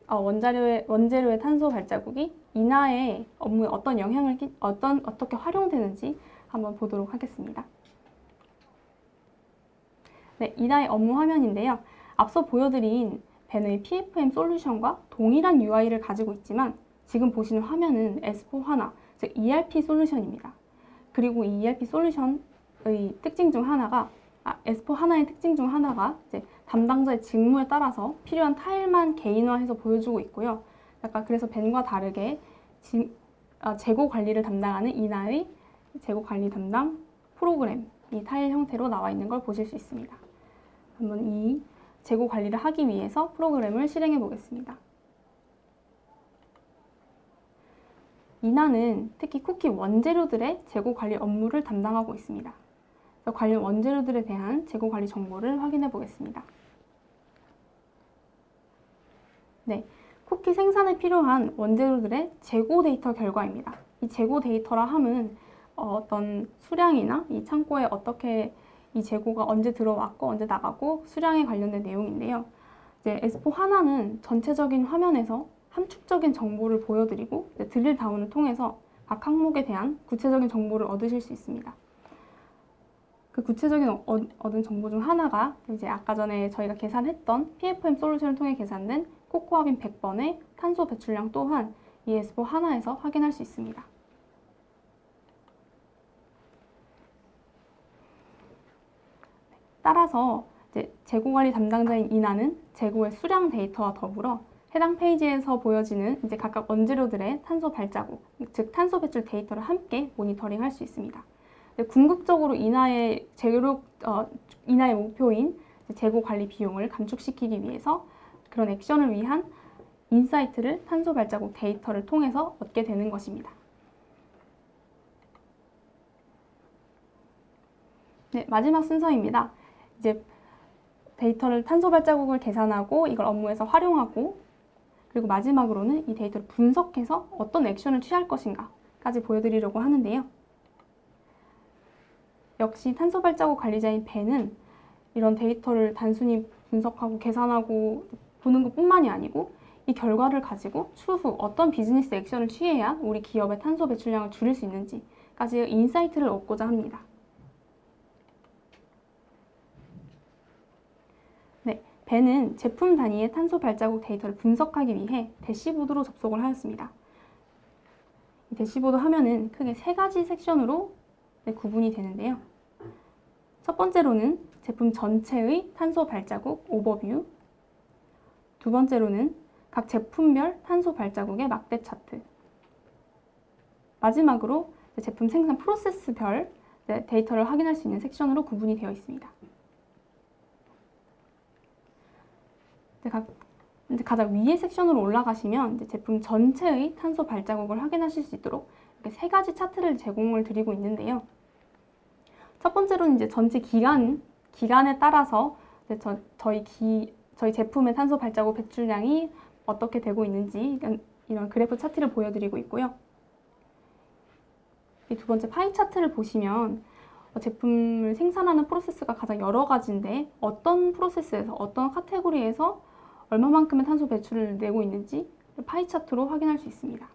원재료의 탄소 발자국이 이나의 업무에 어떤 영향을 어떻게 활용되는지 한번 보도록 하겠습니다. 네, 이나의 업무 화면인데요. 앞서 보여드린 벤의 PFM 솔루션과 동일한 UI를 가지고 있지만 지금 보시는 화면은 S4HANA, 즉 ERP 솔루션입니다. 그리고 이 ERP 솔루션의 특징 중 하나가 S4HANA의 특징 중 하나가 이제 담당자의 직무에 따라서 필요한 타일만 개인화해서 보여주고 있고요. 약간 그래서 벤과 다르게 재고 관리를 담당하는 이나의 재고 관리 담당 프로그램 이 타일 형태로 나와 있는 걸 보실 수 있습니다. 한번 이 재고 관리를 하기 위해서 프로그램을 실행해 보겠습니다. 이나는 특히 쿠키 원재료들의 재고 관리 업무를 담당하고 있습니다. 관련 원재료들에 대한 재고 관리 정보를 확인해 보겠습니다. 네, 쿠키 생산에 필요한 원재료들의 재고 데이터 결과입니다. 이 재고 데이터라 함은 어떤 수량이나 이 창고에 어떻게 이 재고가 언제 들어왔고 언제 나가고 수량에 관련된 내용인데요. 이제 S4HANA는 전체적인 화면에서 함축적인 정보를 보여드리고 드릴 다운을 통해서 각 항목에 대한 구체적인 정보를 얻으실 수 있습니다. 그 구체적인 얻은 정보 중 하나가 이제 아까 전에 저희가 계산했던 PFM 솔루션을 통해 계산된 코코아빈 100번의 탄소 배출량 또한 이 S4HANA에서 확인할 수 있습니다. 따라서 이제 재고관리 담당자인 이나는 재고의 수량 데이터와 더불어 해당 페이지에서 보여지는 이제 각각 원재료들의 탄소 발자국, 즉 탄소 배출 데이터를 함께 모니터링할 수 있습니다. 궁극적으로 이나의 목표인 재고 관리 비용을 감축시키기 위해서 그런 액션을 위한 인사이트를 탄소 발자국 데이터를 통해서 얻게 되는 것입니다. 네, 마지막 순서입니다. 이제 데이터를 탄소 발자국을 계산하고 이걸 업무에서 활용하고 그리고 마지막으로는 이 데이터를 분석해서 어떤 액션을 취할 것인가까지 보여드리려고 하는데요. 역시 탄소 발자국 관리자인 벤은 이런 데이터를 단순히 분석하고 계산하고 보는 것뿐만이 아니고 이 결과를 가지고 추후 어떤 비즈니스 액션을 취해야 우리 기업의 탄소 배출량을 줄일 수 있는지까지의 인사이트를 얻고자 합니다. 네, 벤은 제품 단위의 탄소 발자국 데이터를 분석하기 위해 대시보드로 접속을 하였습니다. 이 대시보드 화면은 크게 세 가지 섹션으로 구분이 되는데요. 첫 번째로는 제품 전체의 탄소 발자국 오버뷰, 두 번째로는 각 제품별 탄소 발자국의 막대 차트, 마지막으로 제품 생산 프로세스별 데이터를 확인할 수 있는 섹션으로 구분이 되어 있습니다. 이제 가장 위의 섹션으로 올라가시면 이제 제품 전체의 탄소 발자국을 확인하실 수 있도록 이렇게 세 가지 차트를 제공을 드리고 있는데요. 첫 번째로는 이제 전체 기간에 따라서 이제 저희 제품의 탄소 발자국 배출량이 어떻게 되고 있는지 이런 그래프 차트를 보여드리고 있고요. 이 두 번째 파이 차트를 보시면 제품을 생산하는 프로세스가 가장 여러 가지인데 어떤 프로세스에서 어떤 카테고리에서 얼마만큼의 탄소 배출을 내고 있는지 파이 차트로 확인할 수 있습니다.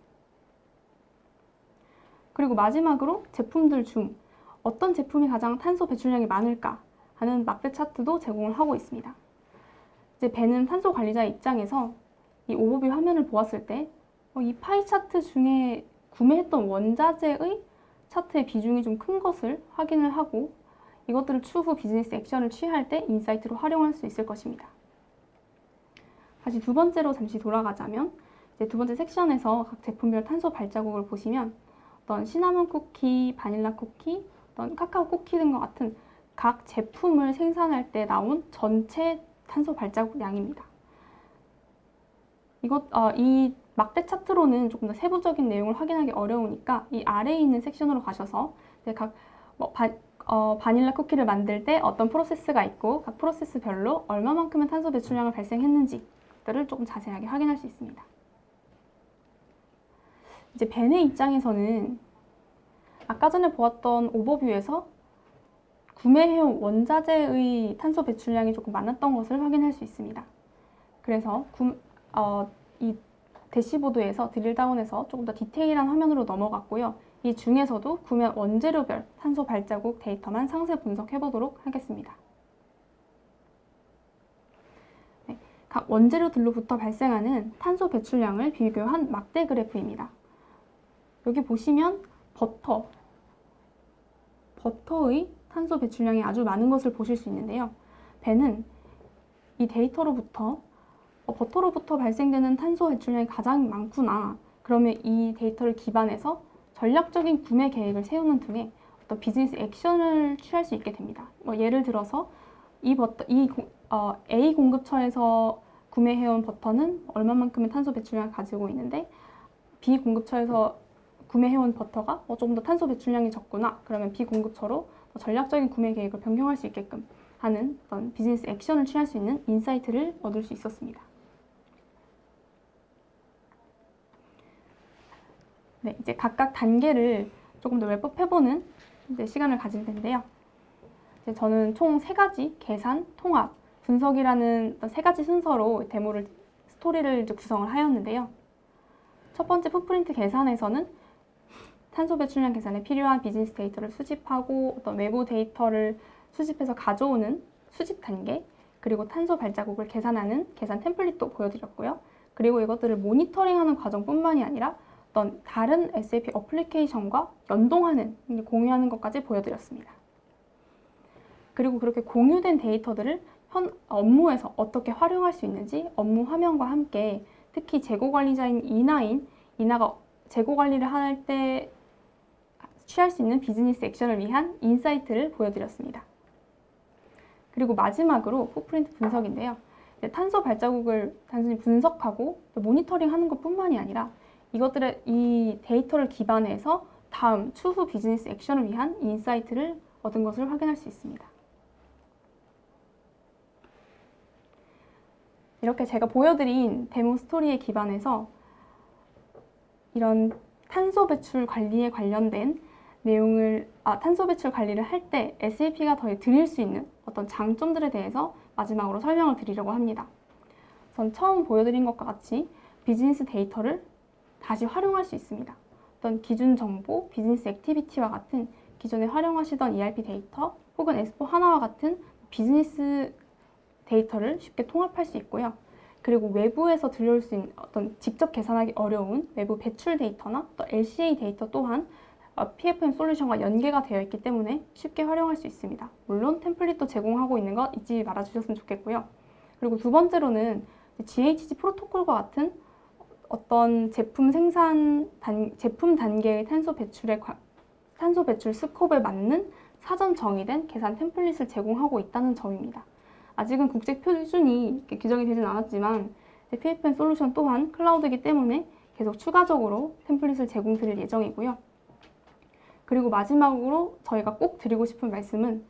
그리고 마지막으로 제품들 중 어떤 제품이 가장 탄소 배출량이 많을까 하는 막대 차트도 제공을 하고 있습니다. 이제 벤은 탄소 관리자의 입장에서 이 오버뷰 화면을 보았을 때 이 파이 차트 중에 구매했던 원자재의 차트의 비중이 좀 큰 것을 확인을 하고 이것들을 추후 비즈니스 액션을 취할 때 인사이트로 활용할 수 있을 것입니다. 다시 두 번째로 잠시 돌아가자면 이제 두 번째 섹션에서 각 제품별 탄소 발자국을 보시면 어떤 시나몬 쿠키, 바닐라 쿠키, 어떤 카카오 쿠키 등과 같은 각 제품을 생산할 때 나온 전체 탄소 발자국 양입니다. 이 막대 차트로는 조금 더 세부적인 내용을 확인하기 어려우니까 이 아래에 있는 섹션으로 가셔서 각 바닐라 쿠키를 만들 때 어떤 프로세스가 있고 각 프로세스별로 얼마만큼의 탄소 배출량을 발생했는지들을 조금 자세하게 확인할 수 있습니다. 이제 벤의 입장에서는 아까 전에 보았던 오버뷰에서 구매해온 원자재의 탄소 배출량이 조금 많았던 것을 확인할 수 있습니다. 그래서 이 대시보드에서 드릴다운해서 조금 더 디테일한 화면으로 넘어갔고요. 이 중에서도 구매 원재료별 탄소 발자국 데이터만 상세 분석해 보도록 하겠습니다. 네, 각 원재료들로부터 발생하는 탄소 배출량을 비교한 막대 그래프입니다. 여기 보시면 버터의 탄소 배출량이 아주 많은 것을 보실 수 있는데요. 벤은 이 데이터로부터 버터로부터 발생되는 탄소 배출량이 가장 많구나. 그러면 이 데이터를 기반해서 전략적인 구매 계획을 세우는 등의 어떤 비즈니스 액션을 취할 수 있게 됩니다. 예를 들어서 A 공급처에서 구매해온 버터는 얼마만큼의 탄소 배출량을 가지고 있는데 B 공급처에서 구매해온 버터가 조금 더 탄소 배출량이 적구나. 그러면 B 공급처로 전략적인 구매 계획을 변경할 수 있게끔 하는 어떤 비즈니스 액션을 취할 수 있는 인사이트를 얻을 수 있었습니다. 네, 이제 각각 단계를 조금 더 랩업해보는 시간을 가질 텐데요. 이제 저는 총 3가지 계산, 통합, 분석이라는 3가지 순서로 스토리를 이제 구성을 하였는데요. 첫 번째 풋프린트 계산에서는 탄소 배출량 계산에 필요한 비즈니스 데이터를 수집하고 어떤 외부 데이터를 수집해서 가져오는 수집 단계, 그리고 탄소 발자국을 계산하는 계산 템플릿도 보여드렸고요. 그리고 이것들을 모니터링하는 과정뿐만이 아니라 어떤 다른 SAP 어플리케이션과 연동하는, 공유하는 것까지 보여드렸습니다. 그리고 그렇게 공유된 데이터들을 현 업무에서 어떻게 활용할 수 있는지 업무 화면과 함께 특히 재고 관리자인 이나가 재고 관리를 할 때 취할 수 있는 비즈니스 액션을 위한 인사이트를 보여드렸습니다. 그리고 마지막으로 풋프린트 분석인데요. 탄소 발자국을 단순히 분석하고 모니터링하는 것뿐만이 아니라 이 데이터를 기반해서 다음 추후 비즈니스 액션을 위한 인사이트를 얻은 것을 확인할 수 있습니다. 이렇게 제가 보여드린 데모 스토리에 기반해서 이런 탄소 배출 관리에 관련된 내용을, 탄소 배출 관리를 할 때 SAP가 더 드릴 수 있는 어떤 장점들에 대해서 마지막으로 설명을 드리려고 합니다. 전 처음 보여드린 것과 같이 비즈니스 데이터를 다시 활용할 수 있습니다. 어떤 기준 정보, 비즈니스 액티비티와 같은 기존에 활용하시던 ERP 데이터 혹은 S4 하나와 같은 비즈니스 데이터를 쉽게 통합할 수 있고요. 그리고 외부에서 들여올 수 있는 어떤 직접 계산하기 어려운 외부 배출 데이터나 또 LCA 데이터 또한 PFM 솔루션과 연계가 되어 있기 때문에 쉽게 활용할 수 있습니다. 물론 템플릿도 제공하고 있는 거 잊지 말아 주셨으면 좋겠고요. 그리고 두 번째로는 GHG 프로토콜과 같은 어떤 제품 단계의 탄소 배출 스코프에 맞는 사전 정의된 계산 템플릿을 제공하고 있다는 점입니다. 아직은 국제 표준이 규정이 되진 않았지만 PFM 솔루션 또한 클라우드이기 때문에 계속 추가적으로 템플릿을 제공드릴 예정이고요. 그리고 마지막으로 저희가 꼭 드리고 싶은 말씀은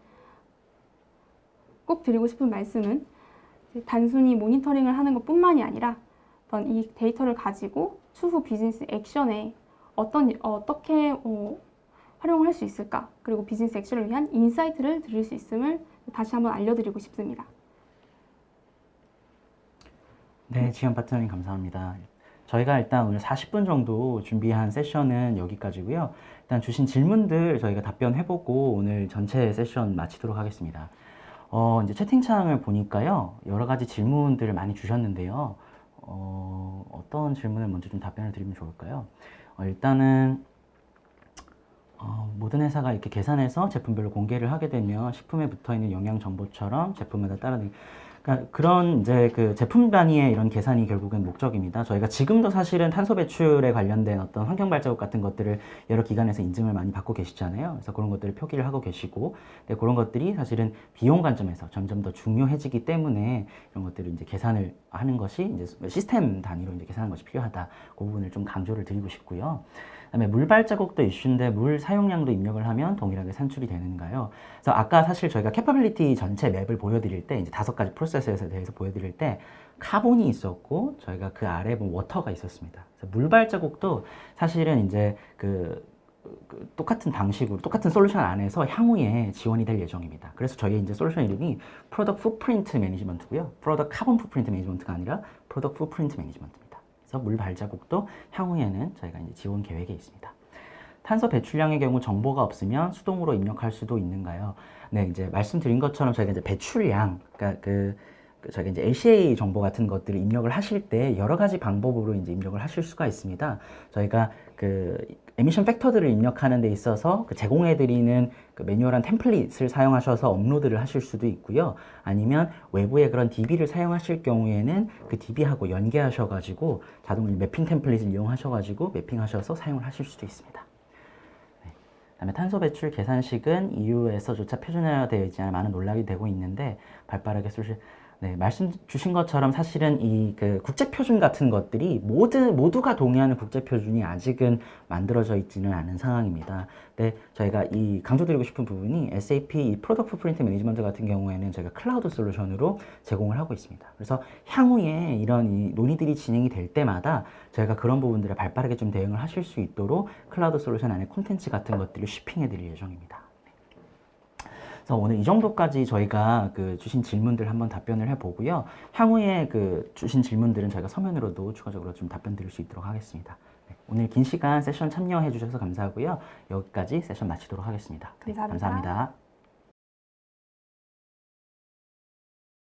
단순히 모니터링을 하는 것뿐만이 아니라 이 데이터를 가지고 추후 비즈니스 액션에 어떻게 활용할 수 있을까, 그리고 비즈니스 액션을 위한 인사이트를 드릴 수 있음을 다시 한번 알려드리고 싶습니다. 네, 지현 파트너님 감사합니다. 저희가 일단 오늘 40분 정도 준비한 세션은 여기까지고요. 일단 주신 질문들 저희가 답변해보고 오늘 전체 세션 마치도록 하겠습니다. 이제 채팅창을 보니까요, 여러 가지 질문들을 많이 주셨는데요. 어떤 질문을 먼저 좀 답변을 드리면 좋을까요? 일단은 모든 회사가 이렇게 계산해서 제품별로 공개를 하게 되면 식품에 붙어있는 영양 정보처럼 제품마다 따르는 그러니까 그런 이제 그 제품 단위의 이런 계산이 결국은 목적입니다. 저희가 지금도 사실은 탄소 배출에 관련된 어떤 환경 발자국 같은 것들을 여러 기관에서 인증을 많이 받고 계시잖아요. 그래서 그런 것들을 표기를 하고 계시고, 근데 그런 것들이 사실은 비용 관점에서 점점 더 중요해지기 때문에 이런 것들을 이제 계산을 하는 것이 이제 시스템 단위로 이제 계산하는 것이 필요하다. 그 부분을 좀 강조를 드리고 싶고요. 그다음에 물 발자국도 이슈인데 물 사용량도 입력을 하면 동일하게 산출이 되는가요? 그래서 아까 사실 저희가 캐퍼빌리티 전체 맵을 보여드릴 때 이제 5가지 프로세스에 대해서 보여드릴 때 카본이 있었고 저희가 그 아래 워터가 있었습니다. 그래서 물 발자국도 사실은 이제 그 똑같은 방식으로 똑같은 솔루션 안에서 향후에 지원이 될 예정입니다. 그래서 저희 이제 솔루션 이름이 프로덕트 풋프린트 매니지먼트고요. 프로덕트 카본 풋프린트 매니지먼트가 아니라 프로덕트 풋프린트 매니지먼트입니다. 그래서 물 발자국도 향후에는 저희가 이제 지원 계획에 있습니다. 탄소 배출량의 경우 정보가 없으면 수동으로 입력할 수도 있는가요? 네, 이제 말씀드린 것처럼 저희가 이제 배출량, 그러니까 저희가 이제 LCA 정보 같은 것들을 입력을 하실 때 여러 가지 방법으로 이제 입력을 하실 수가 있습니다. 저희가 그 에미션 팩터들을 입력하는 데 있어서 그 제공해드리는 그 매뉴얼한 템플릿을 사용하셔서 업로드를 하실 수도 있고요. 아니면 외부의 그런 DB를 사용하실 경우에는 그 DB하고 연계하셔가지고 자동으로 매핑 템플릿을 이용하셔가지고 매핑하셔서 사용을 하실 수도 있습니다. 그다음에 탄소 배출 계산식은 EU에서조차 표준화되어 있지 않아 많은 논란이 되고 있는데 발빠르게 네, 말씀 주신 것처럼 사실은 이 그 국제 표준 같은 것들이 모두가 동의하는 국제 표준이 아직은 만들어져 있지는 않은 상황입니다. 근데 저희가 이 강조드리고 싶은 부분이 SAP 이 프로덕트 풋프린트 매니지먼트 같은 경우에는 저희가 클라우드 솔루션으로 제공을 하고 있습니다. 그래서 향후에 이런 이 논의들이 진행이 될 때마다 저희가 그런 부분들에 발빠르게 좀 대응을 하실 수 있도록 클라우드 솔루션 안에 콘텐츠 같은 것들을 shipping해 드릴 예정입니다. 그래서 오늘 이 정도까지 저희가 그 주신 질문들 한번 답변을 해보고요. 향후에 그 주신 질문들은 저희가 서면으로도 추가적으로 좀 답변 드릴 수 있도록 하겠습니다. 네, 오늘 긴 시간 세션 참여해 주셔서 감사하고요. 여기까지 세션 마치도록 하겠습니다. 네, 감사합니다. 감사합니다.